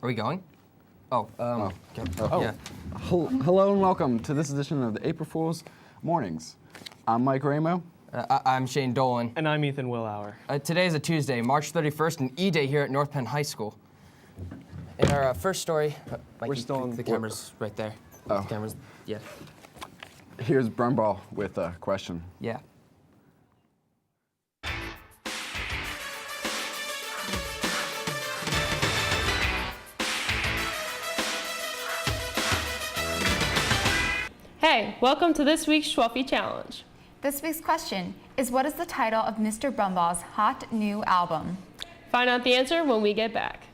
Are we going? Oh, okay. Yeah. Hello and welcome to this edition of the April Fool's Mornings. I'm Mike Ramo. I'm Shane Dolan. And I'm Ethan Willauer. Today is a Tuesday, March 31st, an E-Day here at North Penn High School. In our first story, We're still on the camera's right there. Oh. The camera's, yeah. Here's Brumbaugh with a question. Yeah. Hey, welcome to this week's Schwuffy Challenge. This week's question is, what is the title of Mr. Brumbaugh's hot new album? Find out the answer when we get back.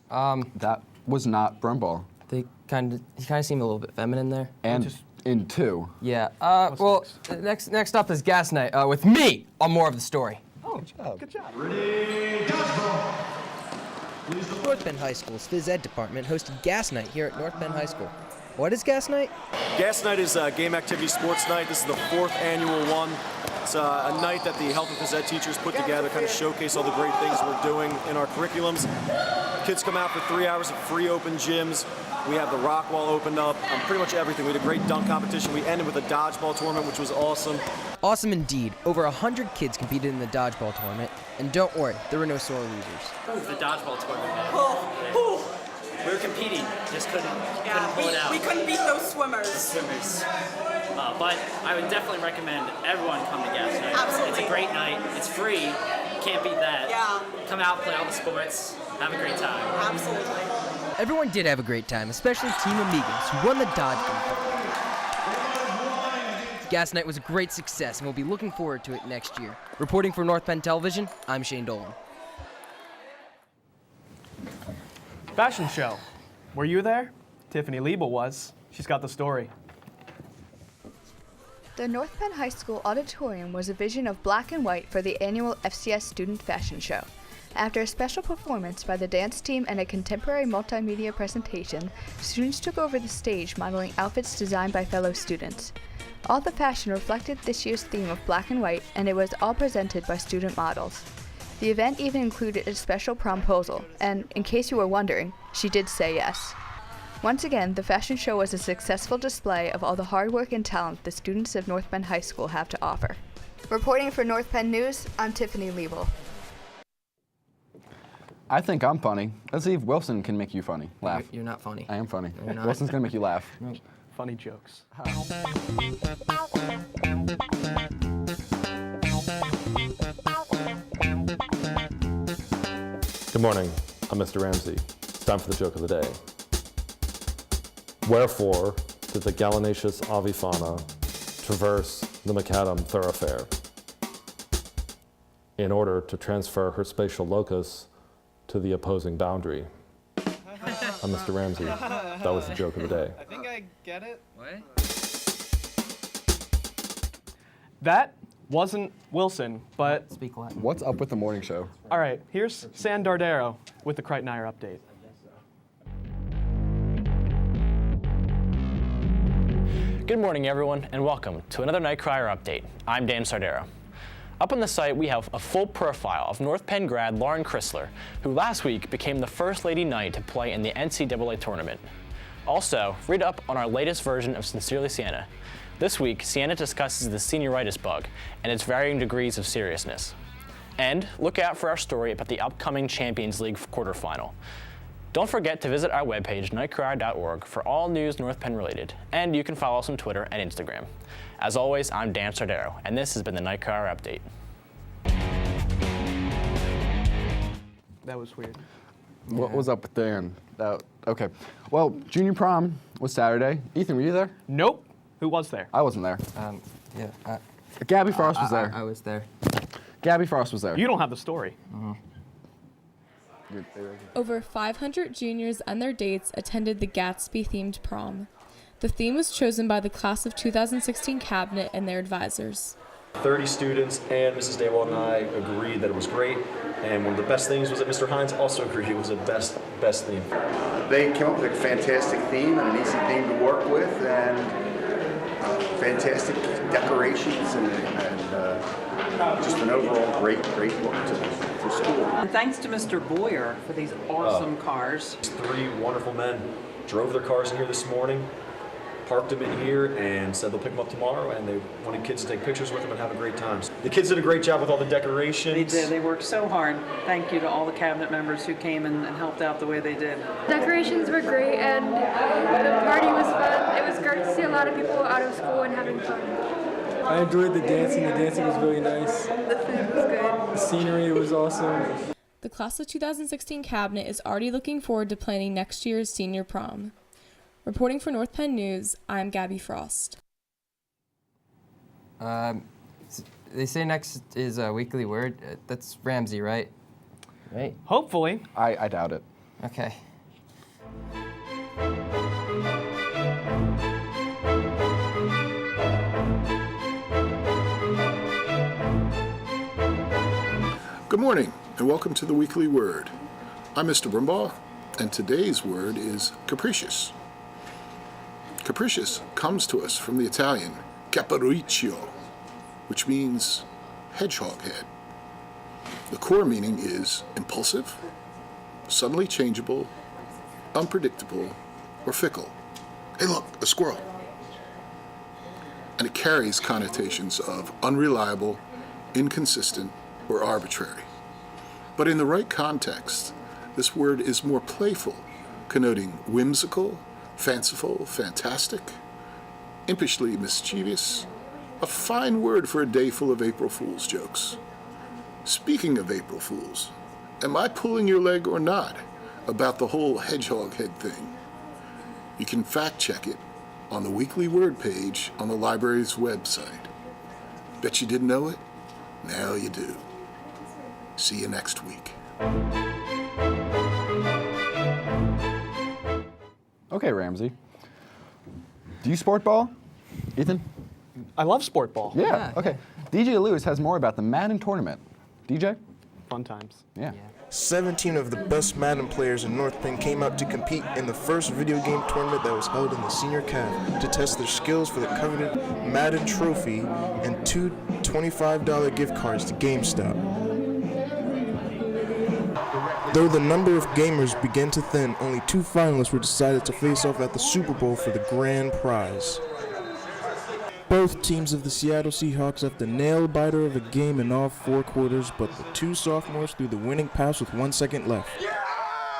That was not Brumbaugh. He kind of seemed a little bit feminine there. And in two. Yeah. Well, next up is Gas Night with me on more of the story. Oh, good job. Ready, dodgeball. North Penn High School's Phys Ed department hosted Gas Night here at North Penn High School. What is Gas Night? Gas Night is Game Activity Sports Night. This is the 4th annual one. It's a night that the health and phys ed teachers put together, kind of showcase all the great things we're doing in our curriculums. Kids come out for 3 hours of free open gyms. We have the rock wall opened up, pretty much everything. We had a great dunk competition. We ended with a dodgeball tournament, which was awesome. Awesome indeed. Over 100 kids competed in the dodgeball tournament. And don't worry, there were no sore losers. The dodgeball tournament, man. We were competing, just couldn't pull it out. We couldn't beat those swimmers. But I would definitely recommend everyone come to Gas Night. Absolutely. It's a great night. It's free. Can't beat that. Yeah. Come out, play all the sports, have a great time. Absolutely. Everyone did have a great time, especially Team Amigos, who won the dodgeball tournament. Gas Night was a great success, and we'll be looking forward to it next year. Reporting for North Penn Television, I'm Shane Dolan. Fashion show. Were you there? Tiffany Liebel was. She's got the story. The North Penn High School auditorium was a vision of black and white for the annual FCS Student Fashion Show. After a special performance by the dance team and a contemporary multimedia presentation, students took over the stage modeling outfits designed by fellow students. All the fashion reflected this year's theme of black and white, and it was all presented by student models. The event even included a special promposal, and in case you were wondering, she did say yes. Once again, the fashion show was a successful display of all the hard work and talent the students of North Penn High School have to offer. Reporting for North Penn News, I'm Tiffany Liebel. I think I'm funny. Let's see if Wilson can make you funny. Laugh. You're not funny. I am funny. You're not. Wilson's gonna make you laugh. Funny jokes. Good morning, I'm Mr. Ramsey. It's time for the joke of the day. Wherefore did the gallinaceous avifauna traverse the macadam thoroughfare? In order to transfer her spatial locus to the opposing boundary. I'm Mr. Ramsey. That was the joke of the day. I think I get it. What? That wasn't Wilson, but... Speak Latin. What's up with the morning show? All right, here's San Dardero with the Crichton-Iyer update. Good morning, everyone, and welcome to another Night Crier update. I'm Dan Sardero. Up on the site, we have a full profile of North Penn grad Lauren Chrysler, who last week became the first Lady Knight to play in the NCAA tournament. Also, read up on our latest version of Sincerely Sienna. This week, Sienna discusses the senioritis bug and its varying degrees of seriousness. And look out for our story about the upcoming Champions League quarterfinal. Don't forget to visit our webpage, nightcrier.org, for all news North Penn related, and you can follow us on Twitter and Instagram. As always, I'm Dan Sardero, and this has been the Night Crier Update. That was weird. What was up with Dan? Okay. Well, junior prom was Saturday. Ethan, were you there? Nope. Who was there? I wasn't there. Yeah. Gabby Frost was there. I was there. Gabby Frost was there. You don't have the story. Over 500 juniors and their dates attended the Gatsby-themed prom. The theme was chosen by the class of 2016 cabinet and their advisors. 30 students and Mrs. Daywald and I agreed that it was great. And one of the best things was that Mr. Hines also agreed it was the best theme. They came up with a fantastic theme and an easy theme to work with, and fantastic decorations and just an overall great look to school. And thanks to Mr. Boyer for these awesome cars. Three wonderful men drove their cars in here this morning, parked them in here, and said they'll pick them up tomorrow, and they wanted kids to take pictures with them and have a great time. The kids did a great job with all the decorations. They did. They worked so hard. Thank you to all the cabinet members who came and helped out the way they did. Decorations were great, and the party was fun. It was great to see a lot of people out of school and having fun. I enjoyed the dancing. The dancing was really nice. The food was good. The scenery was awesome. The class of 2016 cabinet is already looking forward to planning next year's senior prom. Reporting for North Penn News, I'm Gabby Frost. They say next is a weekly word. That's Ramsey, right? Right. Hopefully. I doubt it. Okay. Good morning, and welcome to the Weekly Word. I'm Mr. Brumbaugh, and today's word is capricious. Capricious comes to us from the Italian capriccio, which means hedgehog head. The core meaning is impulsive, suddenly changeable, unpredictable, or fickle. Hey look, a squirrel. And it carries connotations of unreliable, inconsistent, or arbitrary. But in the right context, this word is more playful, connoting whimsical, fanciful, fantastic, impishly mischievous, a fine word for a day full of April Fool's jokes. Speaking of April Fools, am I pulling your leg or not about the whole hedgehog head thing? You can fact check it on the Weekly Word page on the library's website. Bet you didn't know it? Now you do. See you next week. Okay, Ramsey. Do you sport ball? Ethan? I love sport ball. Yeah, okay. DJ Lewis has more about the Madden tournament. DJ? Fun times. Yeah. 17 of the best Madden players in North Penn came out to compete in the first video game tournament that was held in the senior cav to test their skills for the coveted Madden trophy and two $25 gift cards to GameStop. Though the number of gamers began to thin, only two finalists were decided to face off at the Super Bowl for the grand prize. Both teams of the Seattle Seahawks left a nail-biter of a game in all four quarters, but the two sophomores threw the winning pass with 1 second left.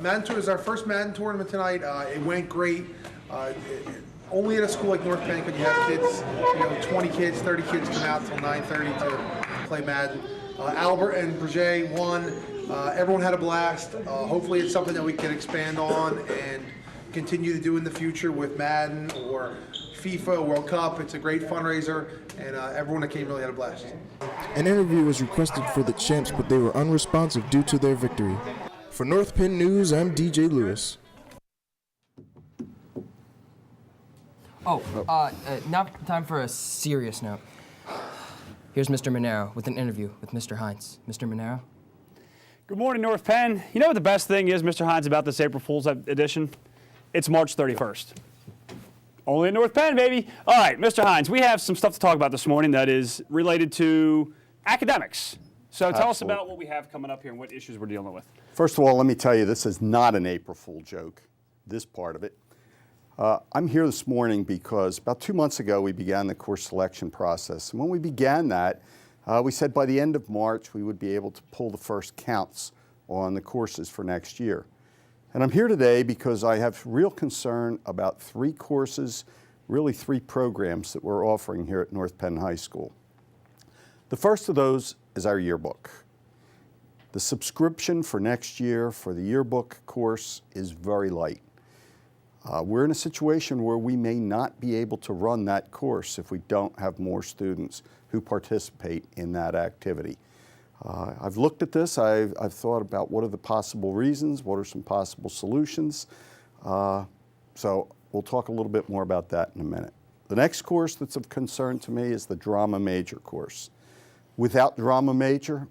Madden Tour is our first Madden tournament tonight. It went great. Only at a school like North Penn could you have kids, 20 kids, 30 kids come out until 9:30 to play Madden. Albert and Berger won. Everyone had a blast. Hopefully it's something that we can expand on and continue to do in the future with Madden or FIFA, World Cup. It's a great fundraiser, and everyone that came really had a blast. An interview was requested for the champs, but they were unresponsive due to their victory. For North Penn News, I'm DJ Lewis. Now time for a serious note. Here's Mr. Monero with an interview with Mr. Hines. Mr. Monero? Good morning, North Penn. You know what the best thing is, Mr. Hines, about this April Fool's edition? It's March 31st. Only in North Penn, baby. All right, Mr. Hines, we have some stuff to talk about this morning that is related to academics. So tell us about what we have coming up here and what issues we're dealing with. First of all, let me tell you, this is not an April Fool joke, this part of it. I'm here this morning because about 2 months ago we began the course selection process. And when we began that, we said by the end of March we would be able to pull the first counts on the courses for next year. And I'm here today because I have real concern about 3 courses, really 3 programs that we're offering here at North Penn High School. The first of those is our yearbook. The subscription for next year for the yearbook course is very light. We're in a situation where we may not be able to run that course if we don't have more students who participate in that activity. I've looked at this, I've thought about what are the possible reasons, what are some possible solutions. So we'll talk a little bit more about that in a minute. The next course that's of concern to me is the drama major course. Without drama major,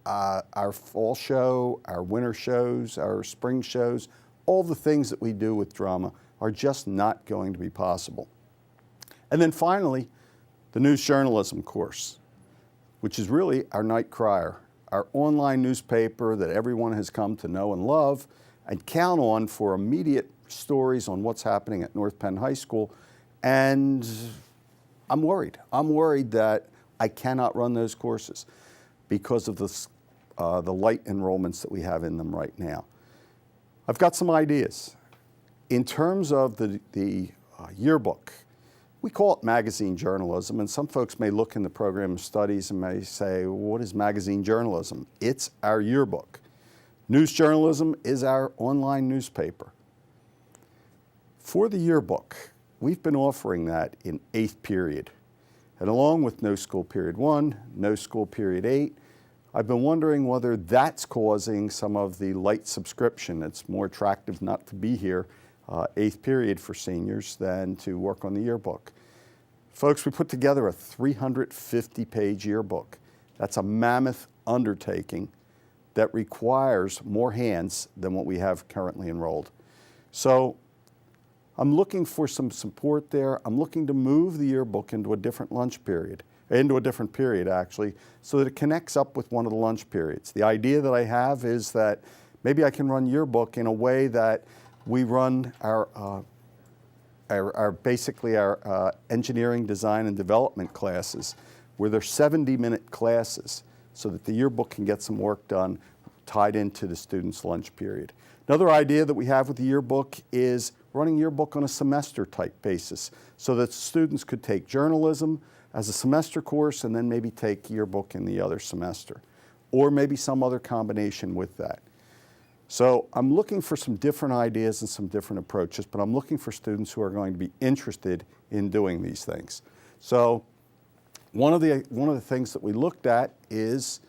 our fall show, our winter shows, our spring shows, all the things that we do with drama are just not going to be possible. And then finally, the news journalism course. which is really our night crier, our online newspaper that everyone has come to know and love and count on for immediate stories on what's happening at North Penn High School. And I'm worried. I'm worried that I cannot run those courses because of the light enrollments that we have in them right now. I've got some ideas. In terms of the yearbook, we call it magazine journalism, and some folks may look in the program of studies and may say, well, what is magazine journalism? It's our yearbook. News journalism is our online newspaper. For the yearbook, we've been offering that in 8th period. And along with No School Period 1, No School Period 8, I've been wondering whether that's causing some of the light subscription. It's more attractive not to be here 8th period for seniors than to work on the yearbook. Folks, we put together a 350-page yearbook. That's a mammoth undertaking that requires more hands than what we have currently enrolled. So I'm looking for some support there. I'm looking to move the yearbook into a different lunch period, into a different period actually, so that it connects up with one of the lunch periods. The idea that I have is that maybe I can run yearbook in a way that we run our engineering, design, and development classes, where they're 70-minute classes, so that the yearbook can get some work done tied into the student's lunch period. Another idea that we have with the yearbook is running yearbook on a semester-type basis, so that students could take journalism as a semester course and then maybe take yearbook in the other semester, or maybe some other combination with that. So I'm looking for some different ideas and some different approaches, but I'm looking for students who are going to be interested in doing these things. So one of the things that we looked at is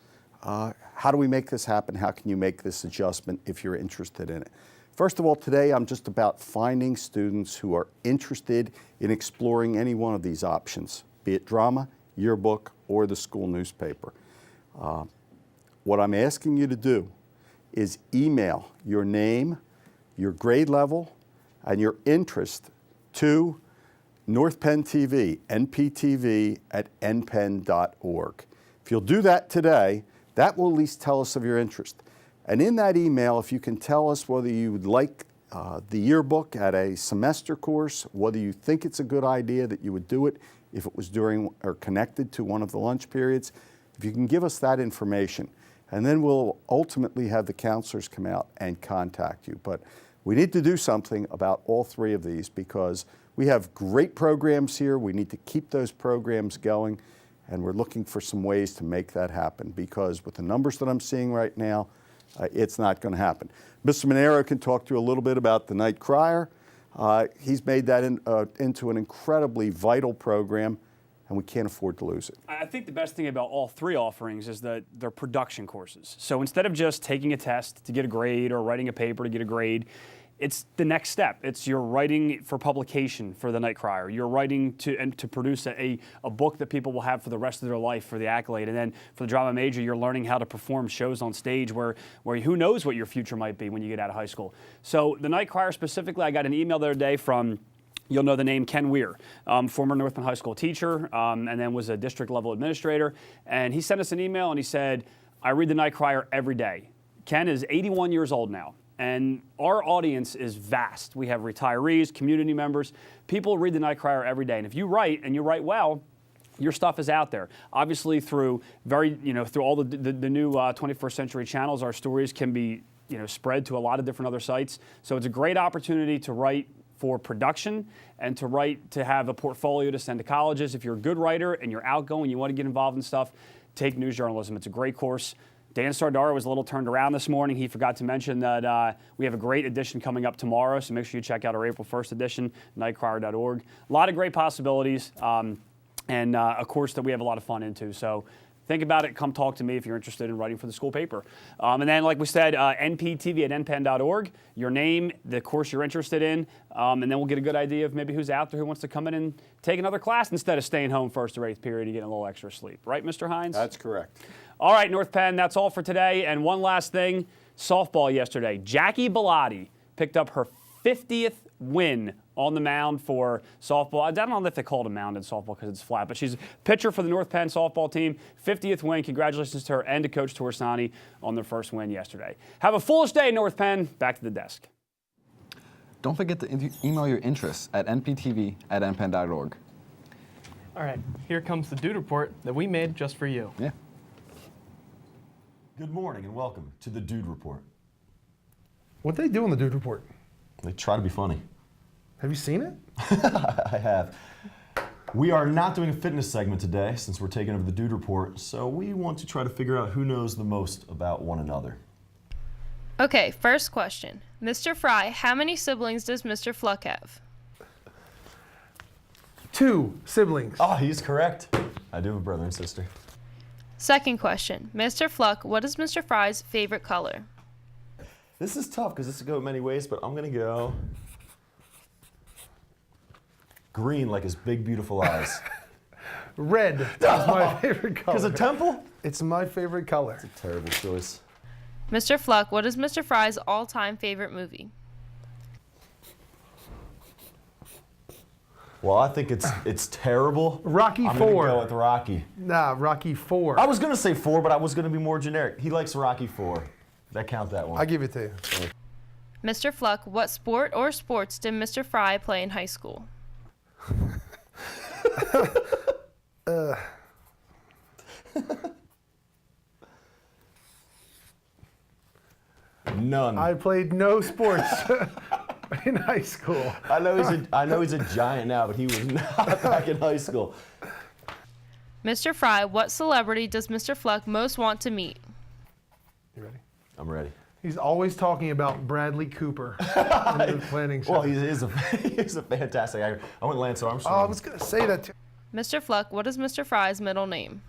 how do we make this happen? How can you make this adjustment if you're interested in it? First of all, today I'm just about finding students who are interested in exploring any one of these options, be it drama, yearbook, or the school newspaper. What I'm asking you to do is email your name, your grade level, and your interest to North Penn TV, NPTV @npenn.org. If you'll do that today, that will at least tell us of your interest. And in that email, if you can tell us whether you would like the yearbook at a semester course, whether you think it's a good idea that you would do it if it was during or connected to one of the lunch periods, if you can give us that information, and then we'll ultimately have the counselors come out and contact you. But we need to do something about all three of these because we have great programs here. We need to keep those programs going, and we're looking for some ways to make that happen because with the numbers that I'm seeing right now, it's not going to happen. Mr. Monero can talk to you a little bit about the Night Crier. He's made that into an incredibly vital program, and we can't afford to lose it. I think the best thing about all three offerings is that they're production courses. So instead of just taking a test to get a grade or writing a paper to get a grade, it's the next step. It's you're writing for publication for the Night Crier. You're writing to produce a book that people will have for the rest of their life for the accolade. And then for the drama major, you're learning how to perform shows on stage where who knows what your future might be when you get out of high school. So the Night Crier specifically, I got an email the other day from, you'll know the name, Ken Weir, former North Penn High School teacher, and then was a district level administrator. And he sent us an email and he said, I read the Night Crier every day. Ken is 81 years old now. And our audience is vast. We have retirees, community members. People read the Night Crier every day. And if you write, and you write well, your stuff is out there. Obviously, through through all the new 21st century channels, our stories can be spread to a lot of different other sites. So it's a great opportunity to write for production and to have a portfolio to send to colleges. If you're a good writer and you're outgoing, you want to get involved in stuff, take news journalism. It's a great course. Dan Sardaro was a little turned around this morning. He forgot to mention that we have a great edition coming up tomorrow, so make sure you check out our April 1st edition, nightcrier.org. A lot of great possibilities, and a course that we have a lot of fun into. So think about it. Come talk to me if you're interested in writing for the school paper. And then, like we said, NPTV @npenn.org, your name, the course you're interested in, and then we'll get a good idea of maybe who's out there who wants to come in and take another class instead of staying home 1st or 8th period and getting a little extra sleep. Right, Mr. Hines? That's correct. All right, North Penn, that's all for today. And one last thing, softball yesterday. Jackie Bellotti picked up her 50th win on the mound for softball. I don't know if they call it a mound in softball because it's flat, but she's a pitcher for the North Penn softball team. 50th win. Congratulations to her and to Coach Torsani on their first win yesterday. Have a foolish day, North Penn. Back to the desk. Don't forget to email your interests at nptv@npenn.org. All right, here comes the dude report that we made just for you. Yeah. Good morning and welcome to the Dude Report. What do they do in the Dude Report? They try to be funny. Have you seen it? I have. We are not doing a fitness segment today since we're taking over the Dude Report, so we want to try to figure out who knows the most about one another. Okay, first question. Mr. Fry, how many siblings does Mr. Fluck have? 2 siblings. Oh, he's correct. I do have a brother and sister. Second question. Mr. Fluck, what is Mr. Fry's favorite color? This is tough because this could go many ways, but I'm going to go green like his big, beautiful eyes. Red is my favorite color. Because of Temple? It's my favorite color. It's a terrible choice. Mr. Fluck, what is Mr. Fry's all-time favorite movie? Well, I think it's terrible. Rocky I'm 4. I'm going to go with Rocky. Nah, Rocky 4. I was going to say 4, but I was going to be more generic. He likes Rocky 4. That count that one. I give it to you. Mr. Fluck, what sport or sports did Mr. Fry play in high school? None. I played no sports in high school. I know he's a giant now, but he was not back in high school. Mr. Fry, what celebrity does Mr. Fluck most want to meet? You ready? I'm ready. He's always talking about Bradley Cooper in the planning show. Well, he's a fantastic actor. I went Lance Armstrong. Oh, I was going to say that too. Mr. Fluck, what is Mr. Fry's middle name?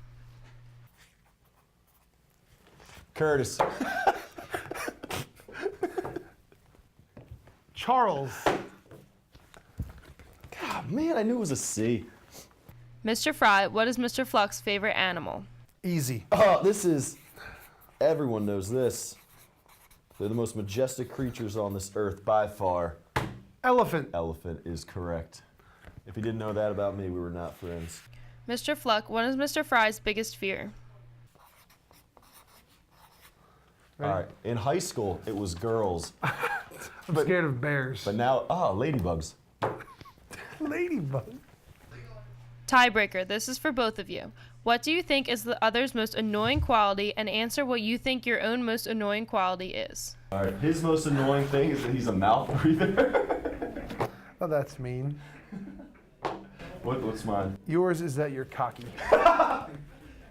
Curtis. Charles. God, man, I knew it was a C. Mr. Fry, what is Mr. Fluck's favorite animal? Easy. Oh, everyone knows this. They're the most majestic creatures on this earth by far. Elephant. Elephant is correct. If you didn't know that about me, we were not friends. Mr. Fluck, what is Mr. Fry's biggest fear? All right. In high school, it was girls. I'm scared of bears. But now, ladybugs. Ladybug. Tiebreaker, this is for both of you. What do you think is the other's most annoying quality, and answer what you think your own most annoying quality is? All right. His most annoying thing is that he's a mouth breather. Oh, that's mean. What's mine? Yours is that you're cocky.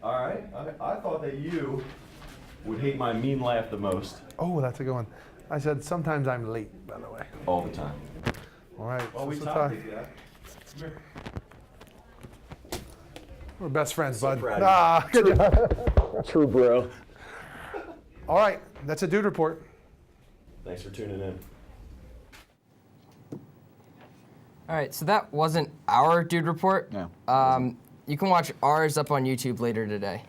All right. I thought that you would hate my mean laugh the most. Oh, that's a good one. I said sometimes I'm late, by the way. All the time. All right. Oh, we so talked. We're best friends, bud. Good job. True, bro. All right. That's a Dude Report. Thanks for tuning in. All right, so that wasn't our Dude Report. No. You can watch ours up on YouTube later today.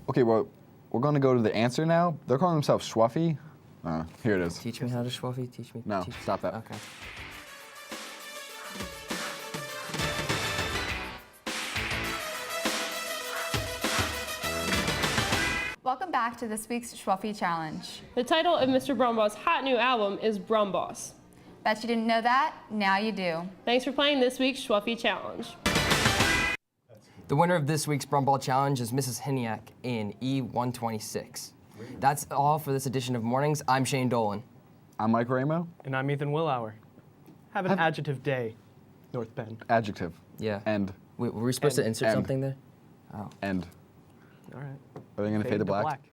Okay, well, we're going to go to the answer now. They're calling themselves Schwuffy. Here it is. Teach me how to Schwuffy? Teach me. No, stop that. Okay. Welcome back to this week's Schwuffy Challenge. The title of Mr. Brumbaugh's hot new album is Brumboss. Bet you didn't know that? Now you do. Thanks for playing this week's Schwuffy Challenge. The winner of this week's Brumball Challenge is Mrs. Hiniak in E126. That's all for this edition of Mornings. I'm Shane Dolan. I'm Mike Ramo. And I'm Ethan Willauer. Have an adjective day, North Penn. Adjective. Yeah. End. Wait, were we supposed to insert something there? Oh. End. All right. Are they going to fade to black?